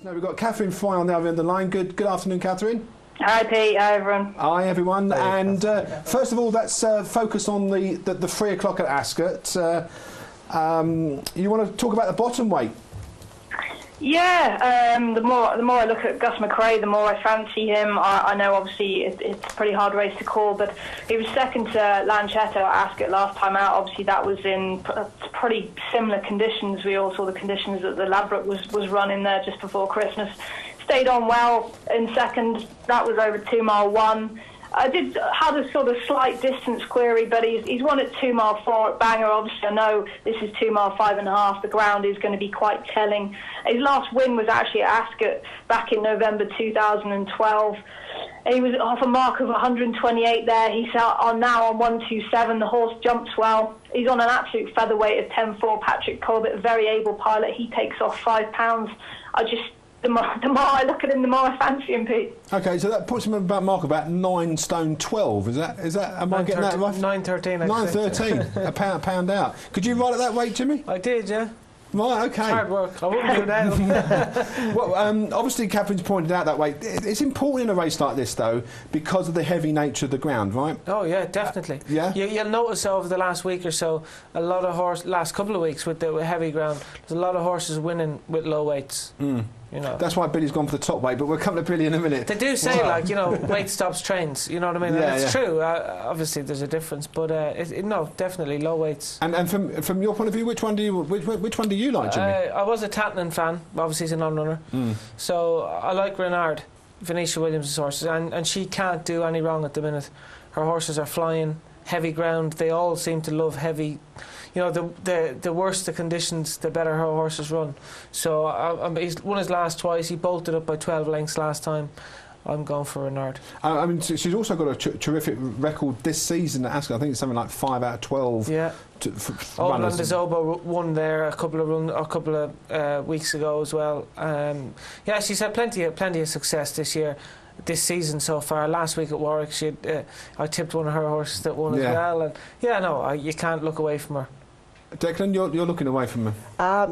Now we've got Cathryn Foy on the other end of the line. Good afternoon, Cathryn. Hi Pete, hi everyone. Hi everyone. And first of all, let's focus on the 3 o'clock at Ascot. You want to talk about the bottom weight? Yeah, the more I look at Gus McRae, the more I fancy him. I know obviously it's a pretty hard race to call, but he was second to Lancetto at Ascot last time out. Obviously that was in pretty similar conditions. We all saw the conditions that the Ladbroke was running there just before Christmas. Stayed on well in second. That was over 2 mile 1. I had a sort of slight distance query, but he's won at 2 mile 4 at Bangor. Obviously, I know this is 2 mile 5.5. The ground is going to be quite telling. His last win was actually at Ascot back in November 2012. He was off a mark of 128 there. He's now on 127. The horse jumps well. He's on an absolute featherweight of 10.4. Patrick Corbett, a very able pilot. He takes off £5. The more I look at him, the more I fancy him, Pete. Okay, so that puts him about mark about 9 stone 12. Is that? Am I getting that right? 9.13. 9.13. a pound out. Could you ride at that weight, Jimmy? I did, yeah. Right, okay. It's hard work. I wouldn't do that. Well, obviously, Cathryn's pointed out that way. It's important in a race like this, though, because of the heavy nature of the ground, right? Oh, yeah, definitely. Yeah? You'll notice over the last week or so, a lot of last couple of weeks with heavy ground, there's a lot of horses winning with low weights. You know. That's why Billy's gone for the top weight, but we'll come to Billy in a minute. They do say, weight stops trains, you know what I mean? Yeah, and it's true. Obviously, there's a difference, but no, definitely low weights. And from your point of view, which one do you like, Jimmy? I was a Tatnan fan. Obviously, he's a non-runner, so I like Renard, Venetia Williams' horses, and she can't do any wrong at the minute. Her horses are flying, heavy ground. They all seem to love heavy. You know, the worse the conditions, the better her horses run. So he's won his last twice. He bolted up by 12 lengths last time. I'm going for Renard. I mean, she's also got a terrific record this season at Ascot. I think it's something like 5 out of 12. Yeah. Old Zobo won there a couple of weeks ago as well. Yeah, she's had plenty of success this season so far. Last week at Warwick, I tipped one of her horses that won as well. And you can't look away from her. Declan, you're looking away from her.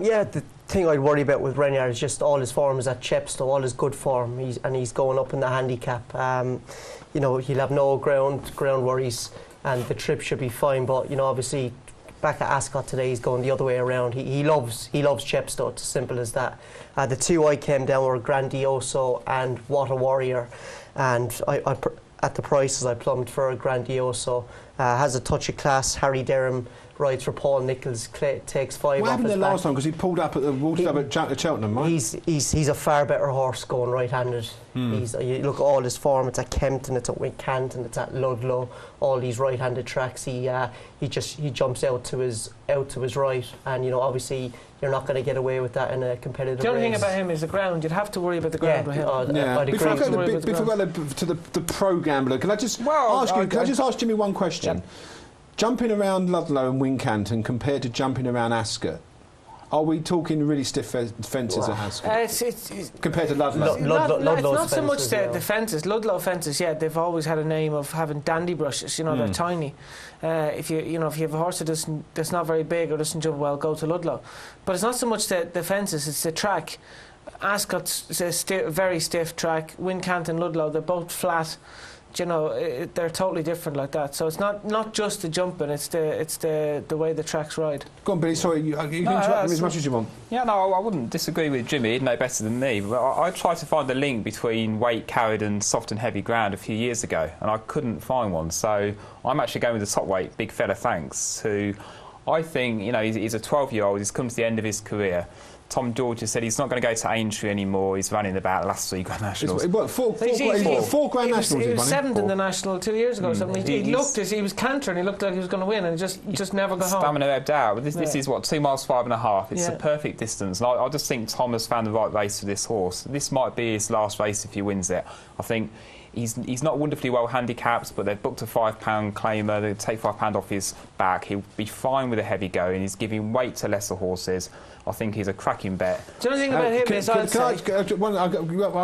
Yeah, the thing I'd worry about with Renard is just all his form is at Chepstow, all his good form, he's going up in the handicap. He'll have no ground worries, and the trip should be fine. But obviously, back at Ascot today, he's going the other way around. He loves Chepstow. It's as simple as that. The two I came down were Grandioso and What a Warrior, and I at the prices I plumbed for a Grandioso. Has a touch of class. Harry Derham rides for Paul Nicholls, takes 5 off his back. What happened there last time? Because he pulled up at Cheltenham, right? He's a far better horse going right-handed. You look at all his form. It's at Kempton, it's at Wincanton, it's at Ludlow. All these right-handed tracks, he jumps out to his right, and obviously you're not going to get away with that in a competitive race. The only thing about him is the ground. You'd have to worry about the ground with him. Before I go to the pro gambler, can I just ask Jimmy one question? Yeah. Jumping around Ludlow and Wincanton compared to jumping around Ascot, are we talking really stiff fences at Ascot? Compared to Ludlow? It's not so much the fences. Ludlow fences, they've always had a name of having dandy brushes. They're tiny. If you have a horse that's not very big or doesn't jump well, go to Ludlow. But it's not so much the fences; it's the track. Ascot's a very stiff track. Wincanton, Ludlow, they're both flat. They're totally different like that. So it's not just the jumping; it's the way the tracks ride. Go on, Billy. Sorry, you can interrupt me as much as you want. Yeah, no, I wouldn't disagree with Jimmy. He'd know better than me. But I tried to find the link between weight carried and soft and heavy ground a few years ago, and I couldn't find one. So I'm actually going with the top weight, Big Fella Thanks, who I think he's a 12-year-old. He's come to the end of his career. Tom George has said he's not going to go to Aintree anymore. He's running about last 3 Grand Nationals. Four Grand Nationals. He was 7th in the National 2 years ago. He looked as he was cantering. He looked like he was going to win, and just never got home. Stamina ebbed out. But this is 2 miles 5.5. It's a perfect distance. And I just think Tom has found the right race for this horse. This might be his last race if he wins it. I think he's not wonderfully well handicapped, but they've booked a £5 claimer. They take £5 off his back. He'll be fine with a heavy going. He's giving weight to lesser horses. I think he's a cracking bet. Do you know anything about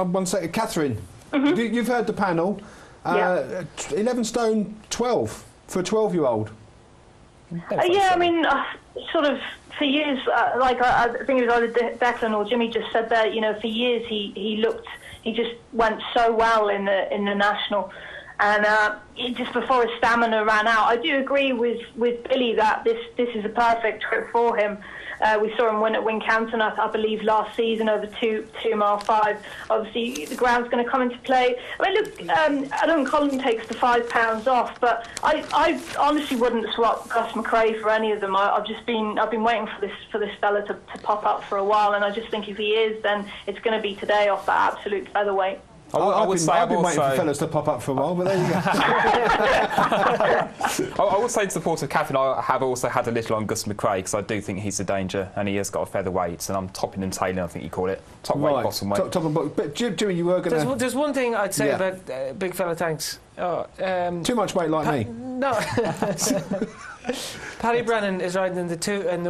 him? One second, Cathryn. You've heard the panel. 11 stone 12 for a 12-year-old. I mean, sort of for years, I think it was either Declan or Jimmy just said that, you know, for years he just went so well in the national, and just before his stamina ran out. I do agree with Billy that this is a perfect trip for him. We saw him win at Wincanton, I believe, last season over 2 mile 5. Obviously, the ground's going to come into play. I mean, look, I don't think Colin takes the £5 off, but I honestly wouldn't swap Gus McRae for any of them. I've been waiting for this fella to pop up for a while, and I just think if he is, then it's going to be today off that absolute featherweight. I've been waiting for fellas to pop up for a while, but there you go. I would say in support of Cathryn, I have also had a little on Gus McRae, because I do think he's a danger, and he has got a featherweight, and I'm topping and tailing, I think you call it. Top weight, bottom weight. Top and bottom. But Jimmy, you were going to... There's one thing I'd say about big fella, thanks. Too much weight like me. No. Paddy Brennan is riding in the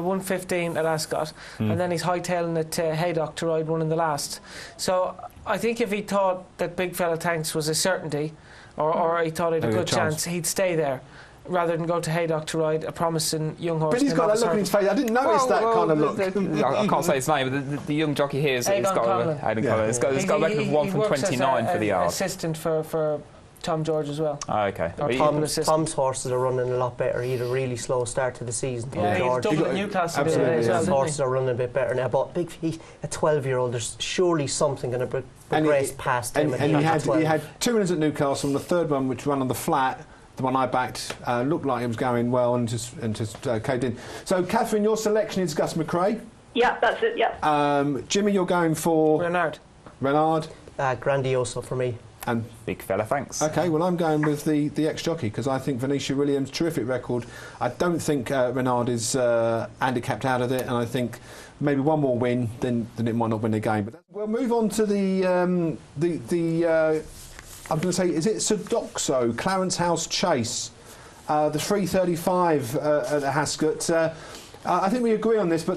115 at Ascot, and then he's hightailing at Haydock to ride one in the last. So I think if he thought that big fella Tanks was a certainty, or he thought he had a good chance, he'd stay there rather than go to Haydock to ride a promising young horse. But he's got that look in his face. I didn't notice that kind of look. I can't say his name, but the young jockey here has got a record of 1 from 29 for the yard. Assistant for Tom George as well. Oh, okay. Tom's horses are running a lot better. He had a really slow start to the season. Yeah, he's double at Newcastle. Absolutely. His horses are running a bit better now. But a 12-year-old, there's surely something going to progress past him. And he had 2 winners at Newcastle, and the third one, which ran on the flat, the one I backed, looked like it was going well and just caved in. So, Cathryn, your selection is Gus McRae. Yeah, that's it. Yeah. Jimmy, you're going for Renard. Grandioso for me. And big fella, thanks. OK, well, I'm going with the ex-jockey, because I think Venetia Williams, terrific record. I don't think Renard is handicapped out of it, and I think maybe one more win, then it might not win the game. But we'll move on to the I'm going to say, is it Sudoxo, Clarence House Chase, the 335 at Ascot. I think we agree on this, but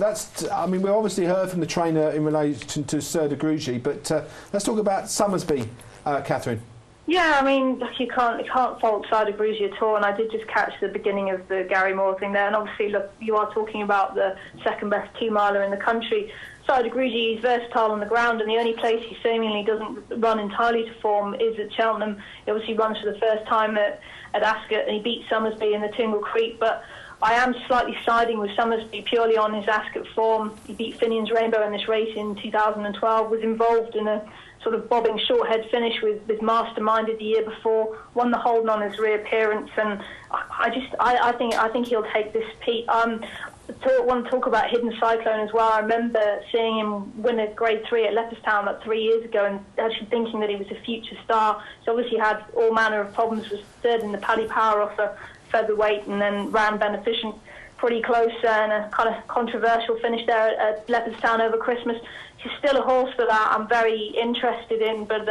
we obviously heard from the trainer in relation to Sir de Grugy, but let's talk about Summersby. Cathryn. Yeah, I mean, you can't fault Sir de Grugy at all, and I did just catch the beginning of the Gary Moore thing there, and obviously, look, you are talking about the second best 2-miler in the country. Sir de Grugy is versatile on the ground, and the only place he seemingly doesn't run entirely to form is at Cheltenham. He obviously runs for the first time at Ascot, and he beat Summersby in the Tingle Creek, but I am slightly siding with Summersby purely on his Ascot form. He beat Finian's Rainbow in this race in 2012, was involved in a sort of bobbing short-head finish with Masterminded the year before, won the Holden on his reappearance, and I think he'll take this Pete. I want to talk about Hidden Cyclone as well. I remember seeing him win a Grade 3 at Leopardstown about 3 years ago, and actually thinking that he was a future star. He's obviously had all manner of problems, was third in the Paddy Power off a featherweight, and then ran Beneficent pretty close, and a kind of controversial finish there at Leopardstown over Christmas. He's still a horse that I'm very interested in, but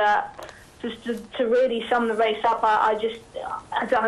just to really sum the race up, I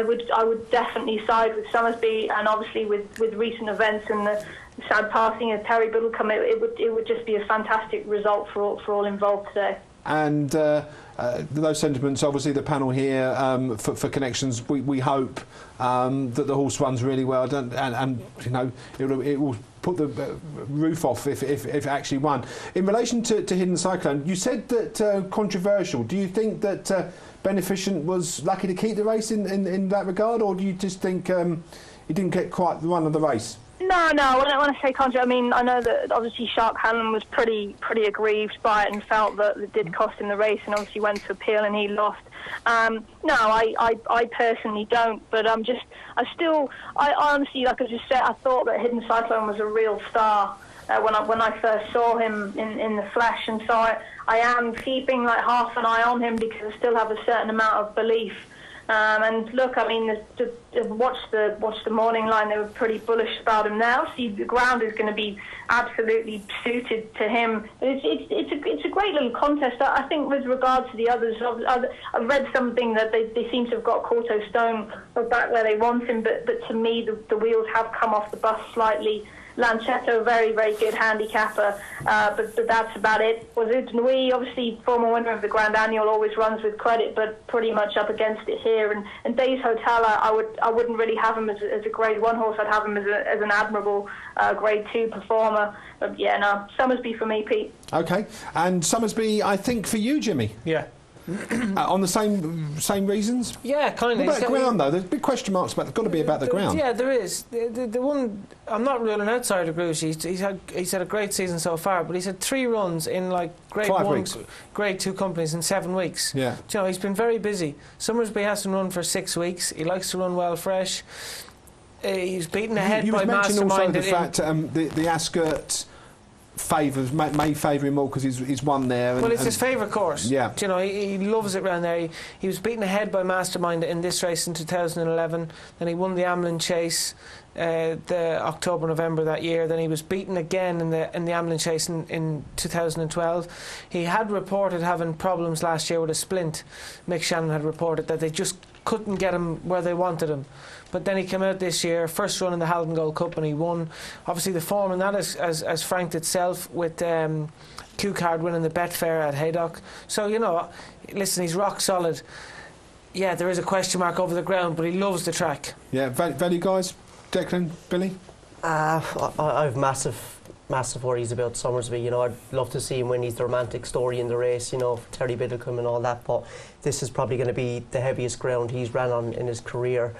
would definitely side with Summersby, and obviously with recent events and the sad passing of Terry Biddlecombe, it would just be a fantastic result for all involved today. And those sentiments, obviously the panel here for connections, we hope that the horse runs really well, and you know it will put the roof off if it actually won. In relation to Hidden Cyclone, you said that controversial. Do you think that Beneficent was lucky to keep the race in that regard, or do you just think he didn't get quite the run of the race? No. When I say controversial, I mean, I know that obviously Shark Hanlon was pretty aggrieved by it and felt that it did cost him the race, and obviously went to appeal and he lost. No, I personally don't, but I honestly, like I just said, I thought that Hidden Cyclone was a real star when I first saw him in the flesh, and so I am keeping like half an eye on him because I still have a certain amount of belief. And look, I mean, watch the morning line. They were pretty bullish about him now. See, the ground is going to be absolutely suited to him. It's a great little contest. I think with regard to the others, I've read something that they seem to have got Corto Stone back where they want him, but to me the wheels have come off the bus slightly. Lancetto, very, very good handicapper, but that's about it. Wazud Nui, obviously former winner of the Grand Annual, always runs with credit, but pretty much up against it here. And Days Hotel, I wouldn't really have him as a Grade 1 horse. I'd have him as an admirable Grade 2 performer. But yeah, no, Summersby for me, Pete. Okay, and Summersby, I think, for you, Jimmy. Yeah. On the same reasons? Yeah, kind of. What about ground, though? There's big question marks about. There's got to be about the ground. Yeah, there is. The one I'm not ruling out Sire de Grugy. He's had a great season so far, but he's had 3 runs in like Grade 1, Grade 2 companies in 7 weeks. Yeah. You know, he's been very busy. Summersby hasn't run for 6 weeks. He likes to run well fresh. He's beaten ahead by Mastermind. You mentioned also the fact the Ascot may favour him more because he's won there. Well, it's his favourite course. Yeah. You know, he loves it round there. He was beaten ahead by Mastermind in this race in 2011. Then he won the Amlin Chase the October, November that year. Then he was beaten again in the Amlin Chase in 2012. He had reported having problems last year with a splint. Mick Shannon had reported that they just couldn't get him where they wanted him. But then he came out this year, first run in the Haldon Gold Cup, and he won. Obviously, the form in that has franked itself with Q-Card winning the Betfair at Haydock. So, you know, listen, he's rock solid. Yeah, there is a question mark over the ground, but he loves the track. Yeah, value guys, Declan, Billy? I have massive worries about Summersby. You know, I'd love to see him win. He's the romantic story in the race, you know, for Terry Biddlecombe and all that, but this is probably going to be the heaviest ground he's ran on in his career.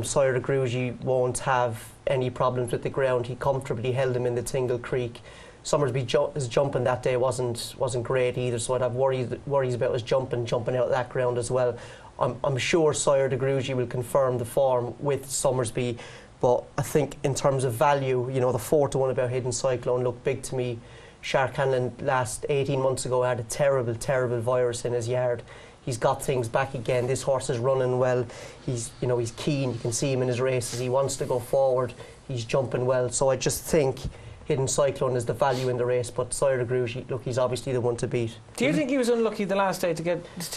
Sire de Grugy won't have any problems with the ground. He comfortably held him in the Tingle Creek. Summersby's jumping that day wasn't great either, so I'd have worries about his jumping out of that ground as well. I'm sure Sire de Grugy will confirm the form with Summersby, but I think in terms of value, you know, the 4-1 about Hidden Cyclone looked big to me. Shark Hanlon last 18 months ago had a terrible virus in his yard. He's got things back again. This horse is running well. He's keen. You can see him in his races. He wants to go forward. He's jumping well. So I just think Hidden Cyclone is the value in the race. But Sire de Grugy, look, he's obviously the one to beat. Do you think he was unlucky the last day to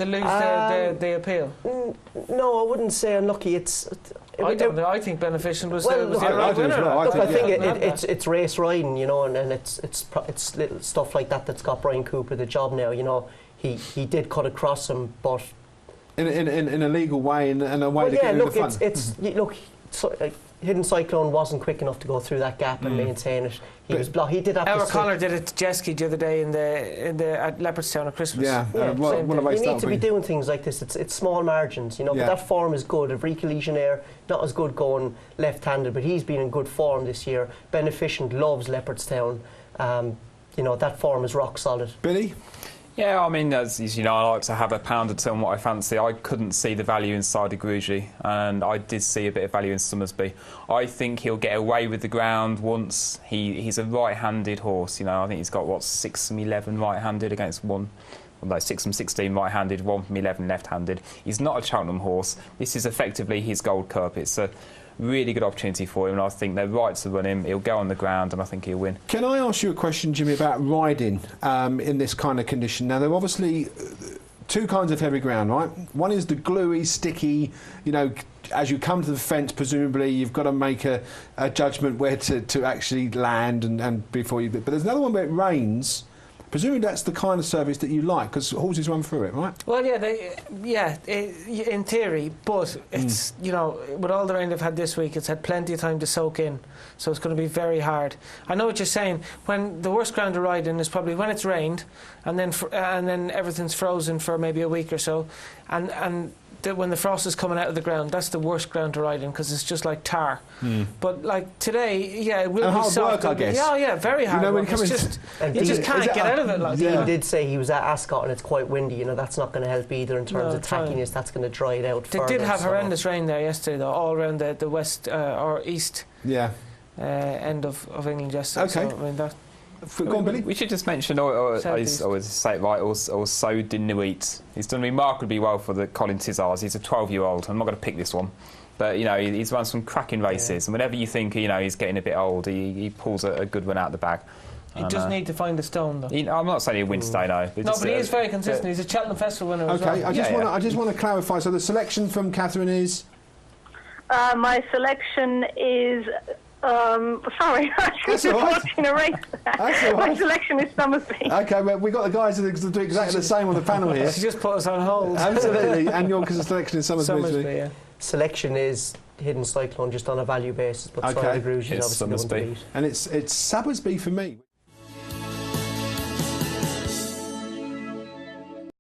lose the appeal? No, I wouldn't say unlucky. I think Beneficent was the right winner. I think it's race riding, you know, and it's little stuff like that that's got Brian Cooper the job now, you know. He did cut across him, but in a legal way, and a way to get rid of the fun. Hidden Cyclone wasn't quick enough to go through that gap and maintain it. He was blocked. He did have Ewer Connor did it to Jeski the other day at Leopardstown at Christmas. You need to be doing things like this. It's small margins, you know. But that form is good. Enrique Legionnaire, not as good going left-handed, but he's been in good form this year. Beneficent loves Leopardstown. You know, that form is rock solid. Billy? Yeah, I mean, as you know, I like to have a pound or two on what I fancy. I couldn't see the value in Sire de Grugy, and I did see a bit of value in Summersby. I think he'll get away with the ground once he's a right-handed horse. You know, I think he's got 6 from 11 right-handed against 6 from 16 right-handed, 1 from 11 left-handed. He's not a Cheltenham horse. This is effectively his Gold Cup. It's a really good opportunity for him, and I think they're right to run him. He'll go on the ground, and I think he'll win. Can I ask you a question, Jimmy, about riding in this kind of condition? Now, there are obviously 2 kinds of heavy ground, right? One is the gluey, sticky, you know, as you come to the fence, presumably you've got to make a judgment where to actually land and before you... But there's another one where it rains. Presumably that's the kind of surface that you like, because horses run through it, right? Well, in theory, but it's, you know, with all the rain they've had this week, it's had plenty of time to soak in, so it's going to be very hard. I know what you're saying. When the worst ground to ride in is probably when it's rained, and then everything's frozen for maybe a week or so, and when the frost is coming out of the ground, that's the worst ground to ride in because it's just like tar. But like today, it will be soft. Work, I guess. Yeah, very hard. You know, work. You just can't get out of it. Like. Dean did say he was at Ascot and it's quite windy. You know, that's not going to help either in terms of tackiness. That's going to dry it out. They did have horrendous rain there yesterday, though, all around the west or east end of England yesterday. Okay. So, I mean, Go on, Billy. We should just mention, I always say it right, also Dinuit. He's done remarkably well for the Colin Tizars. He's a 12-year-old. I'm not going to pick this one. But, you know, he's run some cracking races. And whenever you think, you know, he's getting a bit old, he pulls a good one out of the bag. He does need to find the stone, though. I'm not saying he'll win today, no. But he is very consistent. He's a Cheltenham Festival winner as well. Okay, I just want to clarify. So the selection from Cathryn is? My selection is Sorry, I was just watching a race. My selection is Somersby. Okay, well, we've got the guys that do exactly the same on the panel here. She just put us on hold. Absolutely, and your selection is Somersby. Yeah. Selection is Hidden Cyclone, just on a value basis, but Sky Rouge is obviously going to beat. And it's Somersby for me.